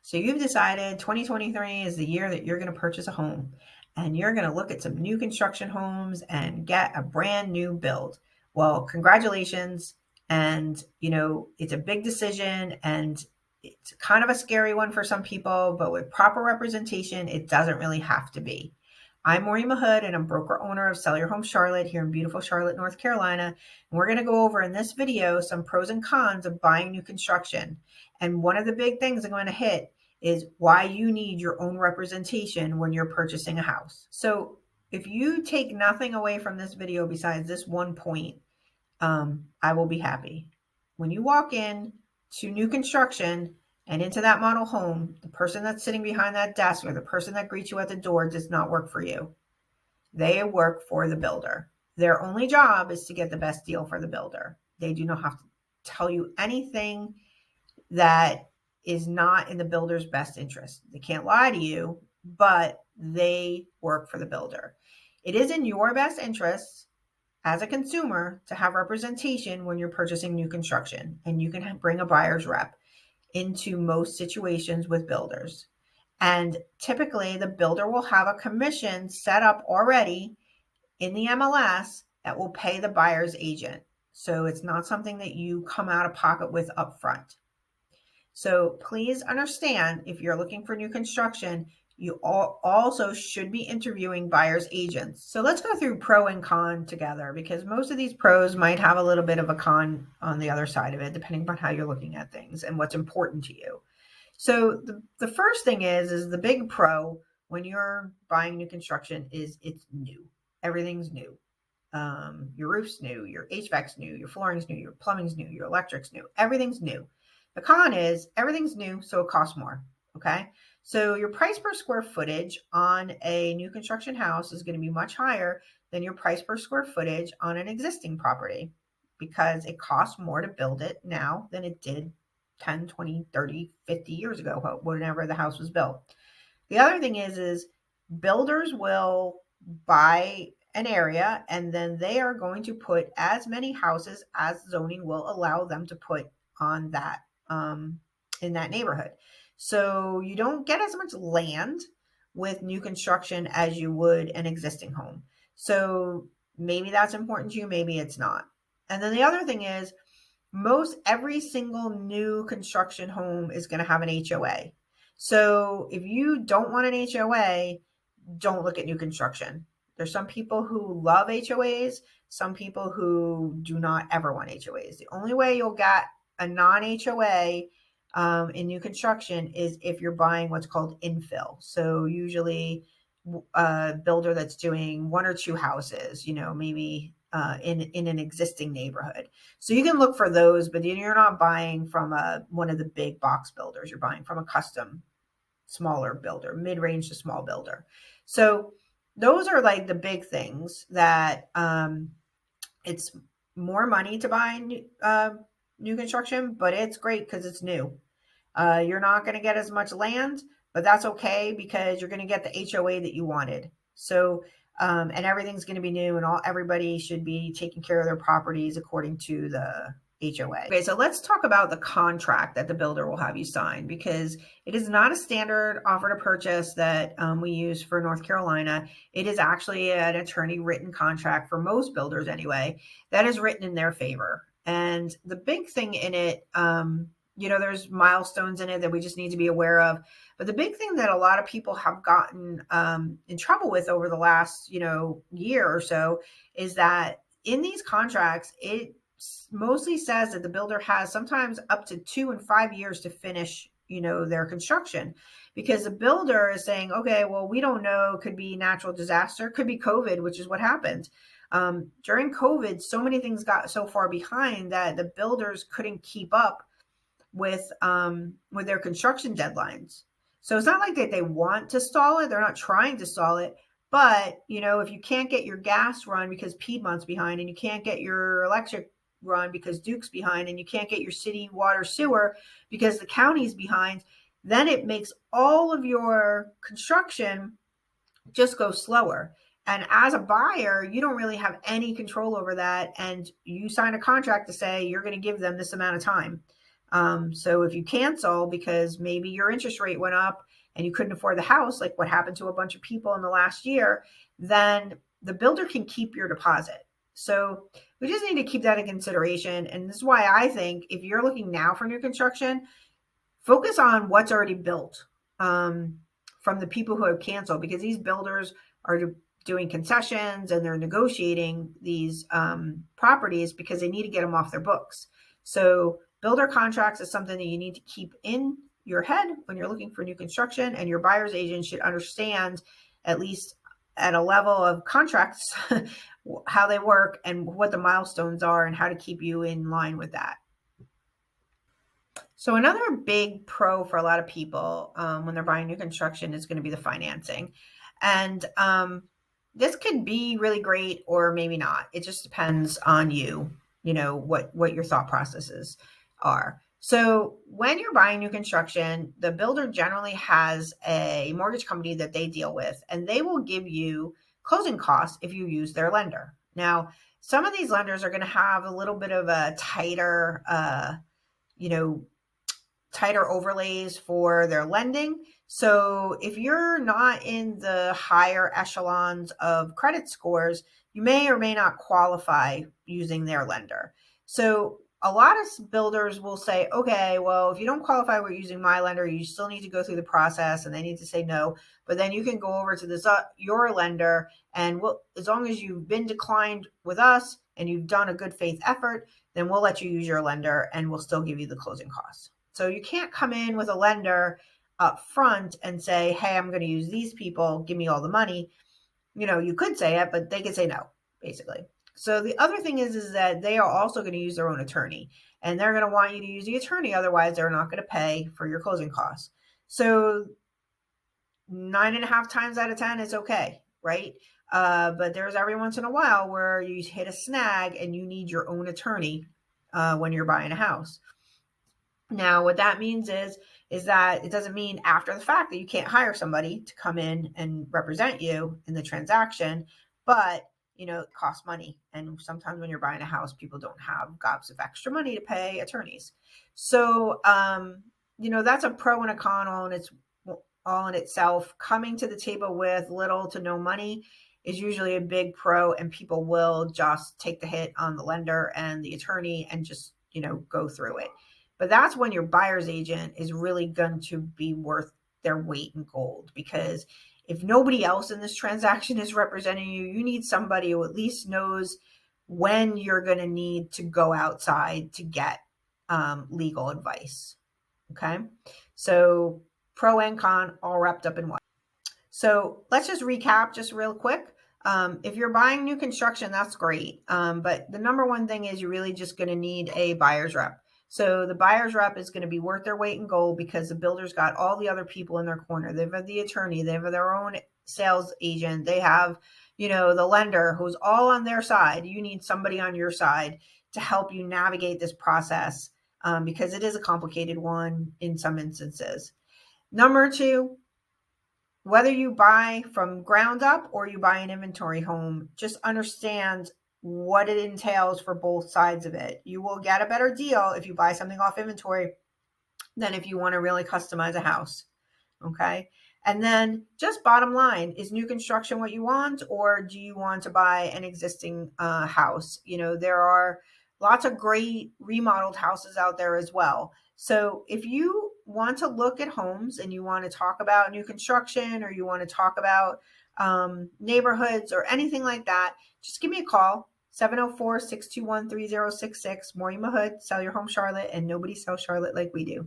So you've decided 2023 is the year that you're going to purchase a home, and you're going to look at some new construction homes and get a brand new build. Well, congratulations. And, it's a big decision and it's kind of a scary one for some people, but with proper representation, it doesn't really have to be. I'm Maureen Mahood, and I'm broker owner of Sell Your Home Charlotte here in beautiful Charlotte, North Carolina. And we're going to go over in this video some pros and cons of buying new construction. And one of the big things I'm going to hit is why you need your own representation when you're purchasing a house. So if you take nothing away from this video besides this one point, I will be happy. When you walk in to new construction and into that model home, the person that's sitting behind that desk or the person that greets you at the door does not work for you. They work for the builder. Their only job is to get the best deal for the builder. They do not have to tell you anything that is not in the builder's best interest. They can't lie to you, but they work for the builder. It is in your best interest as a consumer to have representation when you're purchasing new construction, and you can bring a buyer's rep into most situations with builders. And typically the builder will have a commission set up already in the MLS that will pay the buyer's agent. So it's not something that you come out of pocket with upfront. So please understand, if you're looking for new construction, you also should be interviewing buyer's agents. So let's go through pro and con together, because most of these pros might have a little bit of a con on the other side of it, depending on how you're looking at things and what's important to you. So the first thing is the big pro when you're buying new construction is it's new. Everything's new. Your roof's new, your HVAC's new, your flooring's new, your plumbing's new, your electric's new. Everything's new. The con is everything's new, so it costs more. Okay. So your price per square footage on a new construction house is going to be much higher than your price per square footage on an existing property, because it costs more to build it now than it did 10, 20, 30, 50 years ago, whenever the house was built. The other thing is builders will buy an area and then they are going to put as many houses as zoning will allow them to put on that in that neighborhood. So you don't get as much land with new construction as you would an existing home. So maybe that's important to you, maybe it's not. And then the other thing is every single new construction home is going to have an HOA. So if you don't want an HOA, don't look at new construction. There's some people who love HOAs, some people who do not ever want HOAs. The only way you'll get a non-HOA in new construction is if you're buying what's called infill. So usually a builder that's doing one or two houses, maybe in an existing neighborhood. So you can look for those, but you're not buying from one of the big box builders. You're buying from a custom, smaller builder, mid-range to small builder. So those are like the big things that it's more money to buy new construction, but it's great because it's new. You're not going to get as much land, but that's okay because you're going to get the HOA that you wanted. So, and everything's going to be new, and everybody should be taking care of their properties according to the HOA. Okay, so let's talk about the contract that the builder will have you sign, because it is not a standard offer to purchase that we use for North Carolina. It is actually an attorney written contract for most builders anyway, that is written in their favor. And the big thing in it, there's milestones in it that we just need to be aware of. But the big thing that a lot of people have gotten in trouble with over the last, year or so is that in these contracts, it mostly says that the builder has sometimes up to 2 and 5 years to finish, their construction, because the builder is saying, okay, well, we don't know, could be natural disaster, could be COVID, which is what happened. During COVID, so many things got so far behind that the builders couldn't keep up with their construction deadlines. So it's not like that they want to stall it. They're not trying to stall it. But, if you can't get your gas run because Piedmont's behind, and you can't get your electric run because Duke's behind, and you can't get your city water sewer because the county's behind, then it makes all of your construction just go slower. And as a buyer, you don't really have any control over that. And you sign a contract to say you're going to give them this amount of time. So if you cancel because maybe your interest rate went up and you couldn't afford the house, like what happened to a bunch of people in the last year, then the builder can keep your deposit. So we just need to keep that in consideration. And this is why I think if you're looking now for new construction, focus on what's already built from the people who have canceled, because these builders are doing concessions and they're negotiating these properties because they need to get them off their books. So builder contracts is something that you need to keep in your head when you're looking for new construction, and your buyer's agent should understand, at least at a level of contracts, how they work and what the milestones are and how to keep you in line with that. So another big pro for a lot of people when they're buying new construction is going to be the financing. And this could be really great or maybe not. It just depends on you, what your thought processes are. So when you're buying new construction, the builder generally has a mortgage company that they deal with, and they will give you closing costs if you use their lender. Now, some of these lenders are going to have a little bit of a tighter overlays for their lending. So if you're not in the higher echelons of credit scores, you may or may not qualify using their lender. So a lot of builders will say, okay, well, if you don't qualify with using my lender, you still need to go through the process, and they need to say no. But then you can go over to this your lender, and as long as you've been declined with us and you've done a good faith effort, then we'll let you use your lender and we'll still give you the closing costs. So you can't come in with a lender up front and say, hey, I'm going to use these people, give me all the money. You could say it, but they could say no, basically. So the other thing is that they are also going to use their own attorney, and they're going to want you to use the attorney. Otherwise, they're not going to pay for your closing costs. So 9.5 times out of 10 is okay, right? But there's every once in a while where you hit a snag and you need your own attorney when you're buying a house. Now, what that means is that it doesn't mean after the fact that you can't hire somebody to come in and represent you in the transaction, but it costs money. And sometimes when you're buying a house, people don't have gobs of extra money to pay attorneys. So, that's a pro and a con all in itself. Coming to the table with little to no money is usually a big pro, and people will just take the hit on the lender and the attorney and just, go through it. But that's when your buyer's agent is really going to be worth their weight in gold, because if nobody else in this transaction is representing you, you need somebody who at least knows when you're going to need to go outside to get legal advice. Okay. So pro and con all wrapped up in one. So let's just recap just real quick. If you're buying new construction, that's great. But the number one thing is you're really just going to need a buyer's rep. So the buyer's rep is going to be worth their weight in gold, because the builder's got all the other people in their corner. They have the attorney, they have their own sales agent, they have, the lender who's all on their side. You need somebody on your side to help you navigate this process, because it is a complicated one in some instances. Number two, whether you buy from ground up or you buy an inventory home, just understand what it entails for both sides of it. You will get a better deal if you buy something off inventory than if you want to really customize a house. Okay. And then just bottom line, is new construction what you want, or do you want to buy an existing house? There are lots of great remodeled houses out there as well. So if you want to look at homes and you want to talk about new construction, or you want to talk about neighborhoods or anything like that, just give me a call. 704-621-3066. Maureen Mahood, Sell Your Home Charlotte, and nobody sells Charlotte like we do.